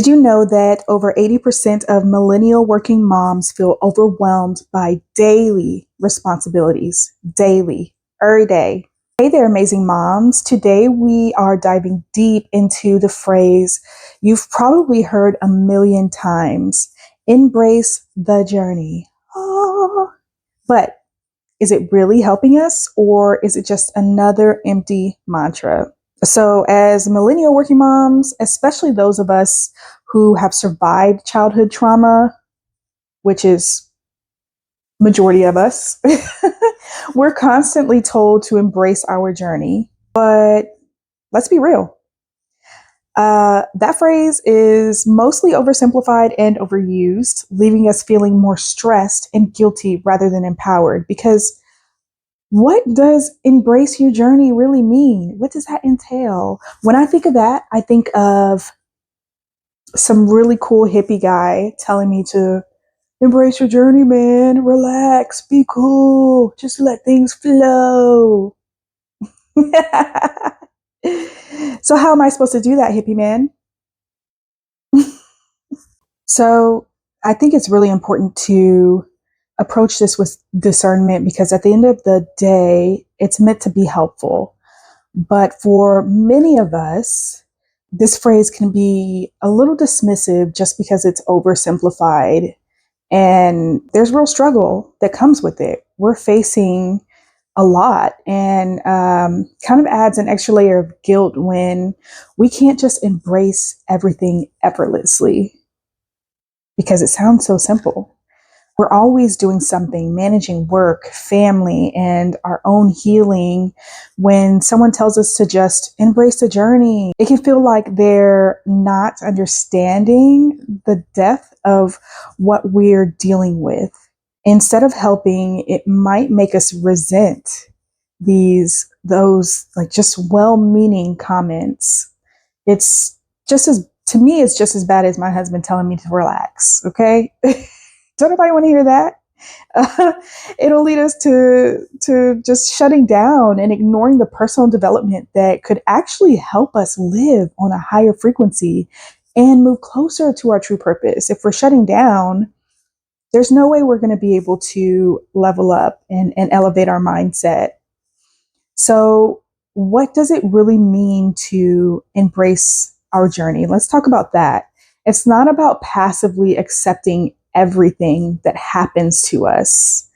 Did you know that over 80% of millennial working moms feel overwhelmed by daily responsibilities? Daily, every day. Hey there, amazing moms. Today we are diving deep into the phrase you've probably heard a million times: embrace the journey. Ah. But is it really helping us, or is it just another empty mantra? So, as millennial working moms, especially those of us who have survived childhood trauma, which is majority of us, we're constantly told to embrace our journey. But let's be real. That phrase is mostly oversimplified and overused, leaving us feeling more stressed and guilty rather than empowered. Because what does embrace your journey really mean? What does that entail? When I think of that, I think of some really cool hippie guy telling me to embrace your journey, man. Relax, be cool, just let things flow. So, how am I supposed to do that, hippie man? So, I think it's really important to approach this with discernment because at the end of the day, it's meant to be helpful. But for many of us, this phrase can be a little dismissive just because it's oversimplified. And there's real struggle that comes with it. We're facing a lot and kind of adds an extra layer of guilt when we can't just embrace everything effortlessly because it sounds so simple. We're always doing something, managing work, family, and our own healing. When someone tells us to just embrace the journey, it can feel like they're not understanding the depth of what we're dealing with. Instead of helping, it might make us resent those like just well-meaning comments. It's just as to me, it's just as bad as my husband telling me to relax. Okay. Don't nobody want to hear that. Uh, it'll lead us to just shutting down and ignoring the personal development that could actually help us live on a higher frequency and move closer to our true purpose. If we're shutting down, there's no way we're going to be able to level up and elevate our mindset. So, what does it really mean to embrace our journey? Let's talk about that. It's not about passively accepting everything that happens to us.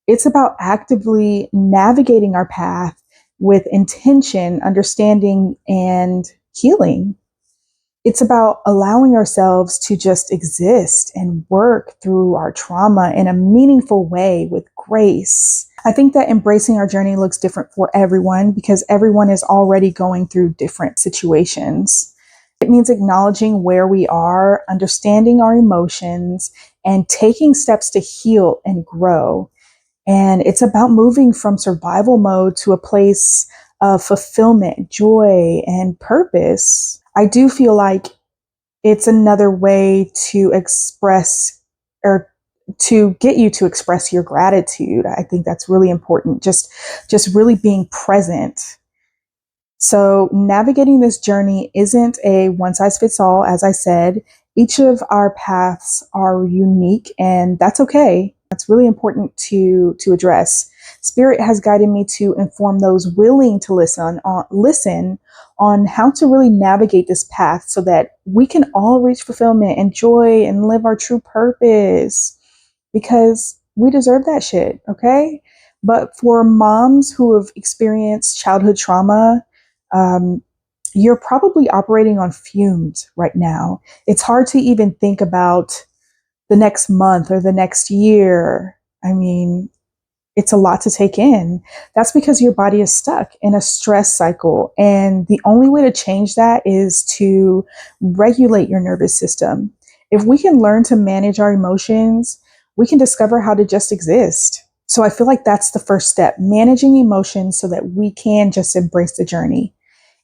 It's about actively navigating our path with intention, understanding, and healing. It's about allowing ourselves to just exist and work through our trauma in a meaningful way with grace. I think that embracing our journey looks different for everyone because everyone is already going through different situations. It means acknowledging where we are, understanding our emotions, and taking steps to heal and grow. And it's about moving from survival mode to a place of fulfillment, joy, and purpose. I do feel like it's another way to express or to get you to express your gratitude. I think that's really important. Just really being present. So navigating this journey isn't a one size fits all, as I said. Each of our paths are unique, and that's okay. That's really important to address. Spirit has guided me to inform those willing to listen on how to really navigate this path so that we can all reach fulfillment and joy and live our true purpose because we deserve that shit, okay? But for moms who have experienced childhood trauma, um, you're probably operating on fumes right now. It's hard to even think about the next month or the next year. I mean, it's a lot to take in. That's because your body is stuck in a stress cycle. And the only way to change that is to regulate your nervous system. If we can learn to manage our emotions, we can discover how to just exist. So I feel like that's the first step, managing emotions so that we can just embrace the journey.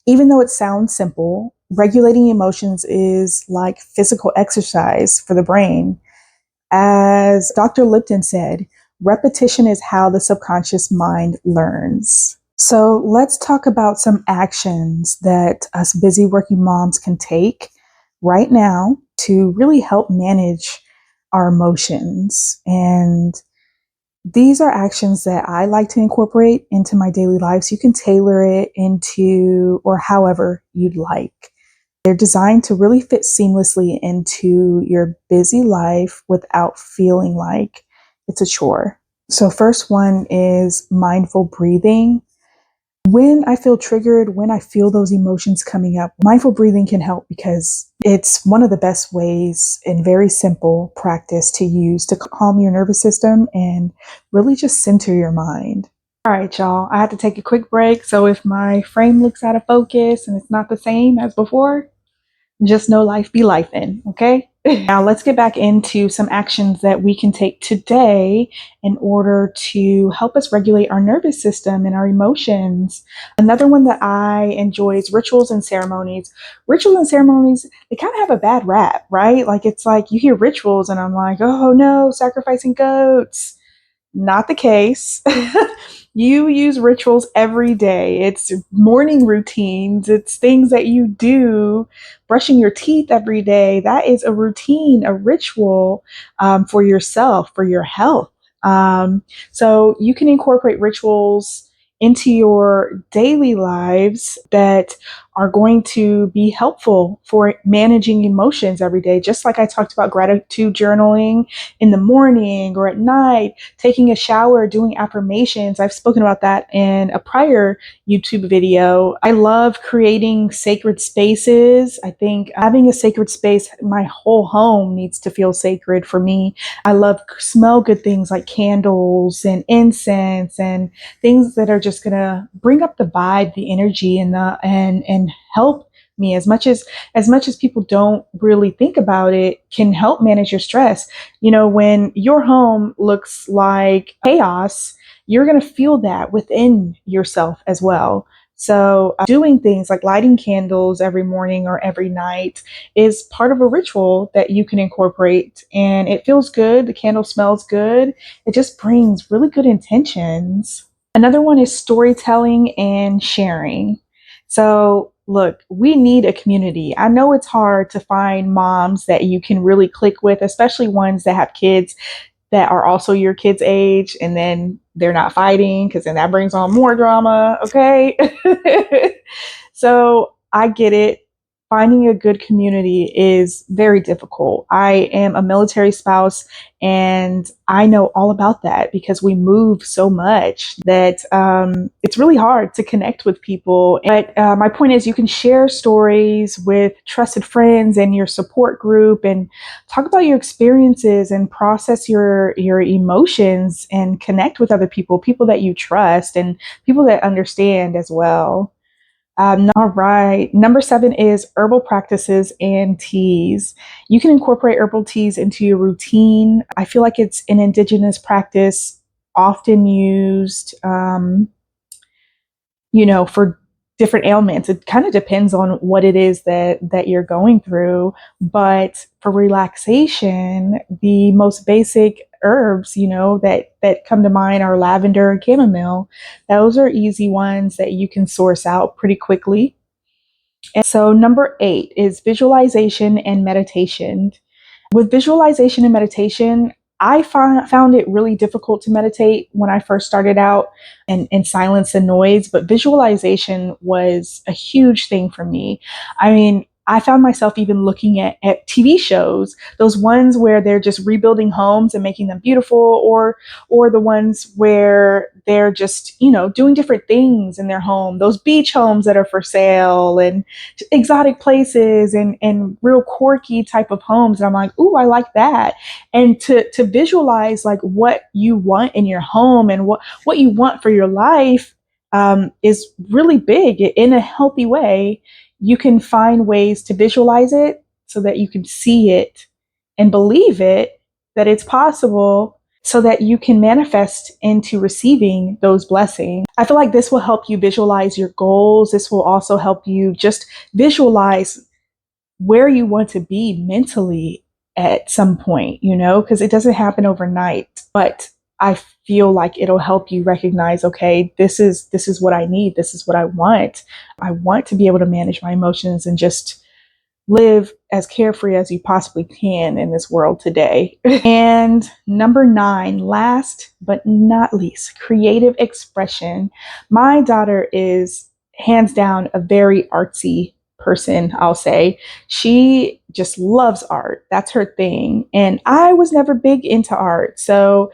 Even though it sounds simple, regulating emotions is like physical exercise for the brain. As Dr. Lipton said, repetition is how the subconscious mind learns. So let's talk about some actions that us busy working moms can take right now to really help manage our emotions. And these are actions that I like to incorporate into my daily life. So you can tailor it into or however you'd like. They're designed to really fit seamlessly into your busy life without feeling like it's a chore. So, first one is mindful breathing. When I feel triggered, when I feel those emotions coming up, mindful breathing can help because it's one of the best ways and very simple practice to use to calm your nervous system and really just center your mind. All right, y'all, I had to take a quick break. So if my frame looks out of focus and it's not the same as before, just know life be lifing, okay? Now let's get back into some actions that we can take today in order to help us regulate our nervous system and our emotions. Another one that I enjoy is rituals and ceremonies. Rituals and ceremonies, they kind of have a bad rap, right? Like it's like you hear rituals and I'm like, oh no, sacrificing goats. Not the case. You use rituals every day. It's morning routines. It's things that you do. Brushing your teeth every day. That is a routine, a ritual for yourself, for your health. So you can incorporate rituals into your daily lives that are going to be helpful for managing emotions every day. Just like I talked about gratitude journaling in the morning or at night, taking a shower, doing affirmations. I've spoken about that in a prior YouTube video. I love creating sacred spaces. I think having a sacred space, my whole home needs to feel sacred for me. I love smell good things like candles and incense and things that are just going to bring up the vibe, the energy and help me as much as people don't really think about it, can help manage your stress. You know, when your home looks like chaos, you're going to feel that within yourself as well. So, doing things like lighting candles every morning or every night is part of a ritual that you can incorporate. And it feels good. The candle smells good. It just brings really good intentions. Another one is storytelling and sharing. So, look, we need a community. I know it's hard to find moms that you can really click with, especially ones that have kids that are also your kids' age, and then they're not fighting because then that brings on more drama. Okay. So I get it. Finding a good community is very difficult. I am a military spouse and I know all about that because we move so much that it's really hard to connect with people. But my point is, you can share stories with trusted friends and your support group and talk about your experiences and process your emotions and connect with other people, people that you trust and people that understand as well. All right. Number 7 is herbal practices and teas. You can incorporate herbal teas into your routine. I feel like it's an indigenous practice, often used, for different ailments. It kind of depends on what it is that you're going through. But for relaxation, the most basic herbs, that come to mind are lavender and chamomile. Those are easy ones that you can source out pretty quickly. And so number 8 is visualization and meditation. With visualization and meditation, I found it really difficult to meditate when I first started out and silence the noise, but visualization was a huge thing for me. I mean, I found myself even looking at TV shows, those ones where they're just rebuilding homes and making them beautiful, or the ones where they're just, doing different things in their home, those beach homes that are for sale and exotic places and real quirky type of homes. And I'm like, ooh, I like that. And to visualize like what you want in your home and what you want for your life is really big in a healthy way. You can find ways to visualize it so that you can see it and believe it, that it's possible, so that you can manifest into receiving those blessings. I feel like this will help you visualize your goals. This will also help you just visualize where you want to be mentally at some point, because it doesn't happen overnight. But I feel like it'll help you recognize, okay, this is what I need. This is what I want. I want to be able to manage my emotions and just live as carefree as you possibly can in this world today. And number 9, last but not least, creative expression. My daughter is hands down a very artsy person, I'll say. She just loves art. That's her thing. And I was never big into art. So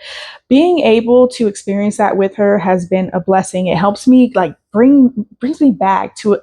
being able to experience that with her has been a blessing. It helps me like brings me back to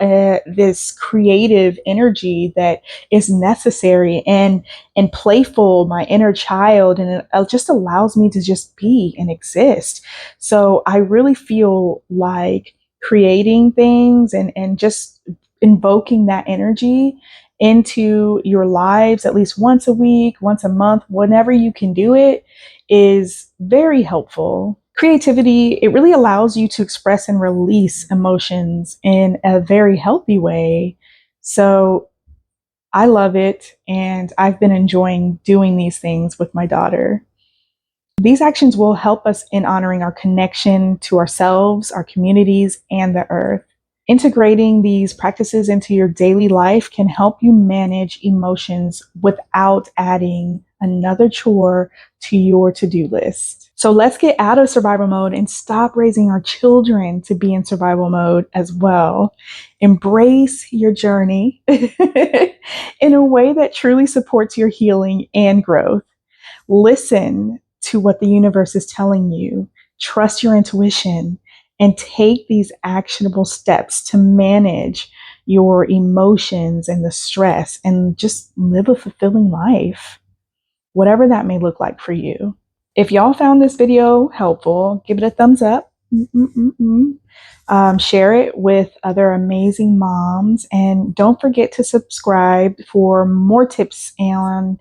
this creative energy that is necessary and playful, my inner child, and it just allows me to just be and exist. So I really feel like creating things and just invoking that energy into your lives at least once a week, once a month, whenever you can do it, is very helpful. Creativity, it really allows you to express and release emotions in a very healthy way. So I love it, and I've been enjoying doing these things with my daughter. These actions will help us in honoring our connection to ourselves, our communities, and the earth. Integrating these practices into your daily life can help you manage emotions without adding another chore to your to-do list. So let's get out of survival mode and stop raising our children to be in survival mode as well. Embrace your journey in a way that truly supports your healing and growth. Listen to what the universe is telling you. Trust your intuition and take these actionable steps to manage your emotions and the stress and just live a fulfilling life, whatever that may look like for you. If y'all found this video helpful, give it a thumbs up. Share it with other amazing moms, and don't forget to subscribe for more tips on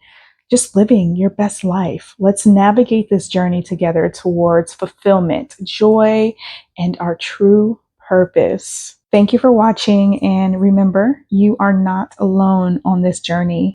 just living your best life. Let's navigate this journey together towards fulfillment, joy, and our true purpose. Thank you for watching, and remember, you are not alone on this journey.